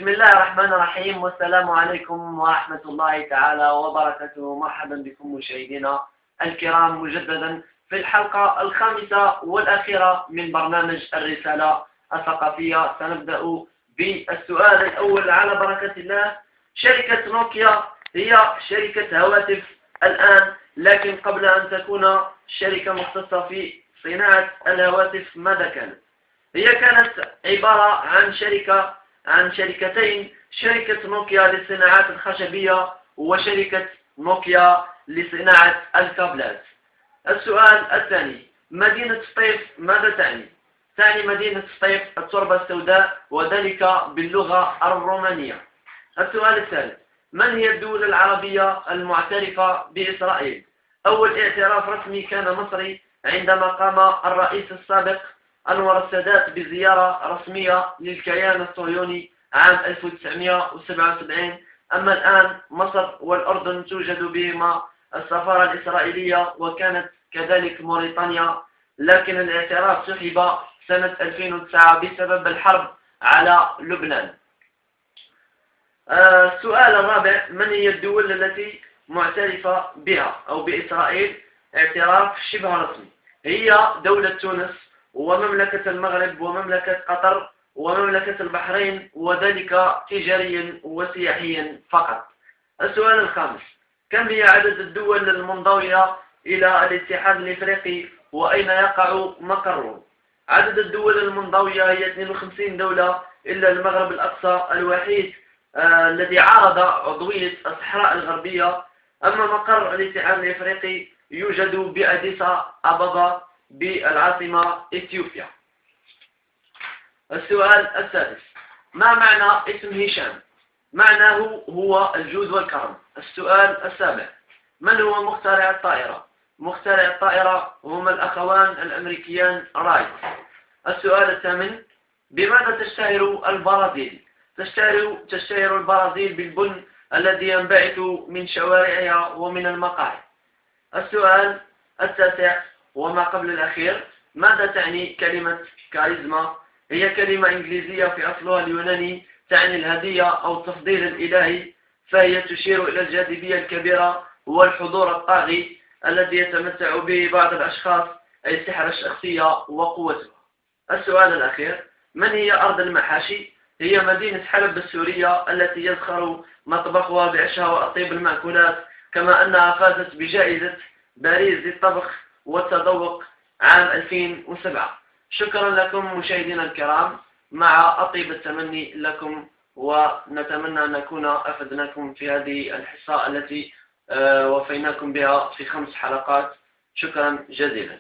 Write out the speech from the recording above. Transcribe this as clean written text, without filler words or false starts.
بسم الله الرحمن الرحيم، والسلام عليكم ورحمة الله تعالى وبركاته. مرحبا بكم مشاهدينا الكرام مجددا في الحلقة الخامسة والأخيرة من برنامج الرسالة الثقافية. سنبدأ بالسؤال الأول على بركة الله. شركة نوكيا هي شركة هواتف الآن، لكن قبل أن تكون شركة مختصة في صناعة الهواتف ماذا كانت؟ هي كانت عبارة عن شركتين، شركة نوكيا للصناعات الخشبية وشركة نوكيا لصناعة الكابلات. السؤال الثاني، مدينة سطيف ماذا تعني؟ تعني مدينة سطيف التربة السوداء، وذلك باللغة الرومانية. السؤال الثالث، من هي الدول العربية المعترفة بإسرائيل؟ أول اعتراف رسمي كان مصري عندما قام الرئيس السابق أنور السادات بزيارة رسمية للكيان الصهيوني عام 1977. أما الآن مصر والأردن توجد بهما السفارة الإسرائيلية، وكانت كذلك موريتانيا، لكن الاعتراف سحب سنة 2009 بسبب الحرب على لبنان. السؤال الرابع، من هي الدول التي معترفة بها أو بإسرائيل اعتراف شبه رسمي؟ هي دولة تونس ومملكة المغرب ومملكة قطر ومملكة البحرين، وذلك تجاريا وسياحيا فقط. السؤال الخامس، كم هي عدد الدول المنضوية إلى الاتحاد الإفريقي وأين يقع مقره؟ عدد الدول المنضوية هي 52 دولة، إلا المغرب الأقصى الوحيد الذي عارض عضوية الصحراء الغربية. أما مقر الاتحاد الإفريقي يوجد بأديس أبابا بالعاصمة إثيوبيا. السؤال السادس، ما معنى اسم هشام؟ معناه هو الجود والكرم. السؤال السابع، من هو مخترع الطائرة؟ مخترع الطائرة هما الأخوان الأمريكيان رايت. السؤال الثامن، بماذا تشتهر البرازيل؟ تشتهر البرازيل بالبن الذي ينبعث من شوارعها ومن المقاهي. السؤال التاسع وما قبل الأخير، ماذا تعني كلمة كاريزما؟ هي كلمة إنجليزية في أصلها اليوناني تعني الهدية أو التفضيل الإلهي، فهي تشير إلى الجاذبية الكبيرة والحضور الطاغي الذي يتمتع به بعض الأشخاص، أي السحر الشخصية وقوتها. السؤال الأخير، من هي أرض المحاشي؟ هي مدينة حلب السورية التي يزخر مطبخها بعشها وأطيب المأكولات، كما أنها فازت بجائزة باريس للطبخ والتذوق عام 2007. شكرا لكم مشاهدينا الكرام، مع أطيب التمني لكم، ونتمنى أن نكون أفدناكم في هذه الحصة التي وفيناكم بها في 5 حلقات. شكرا جزيلا.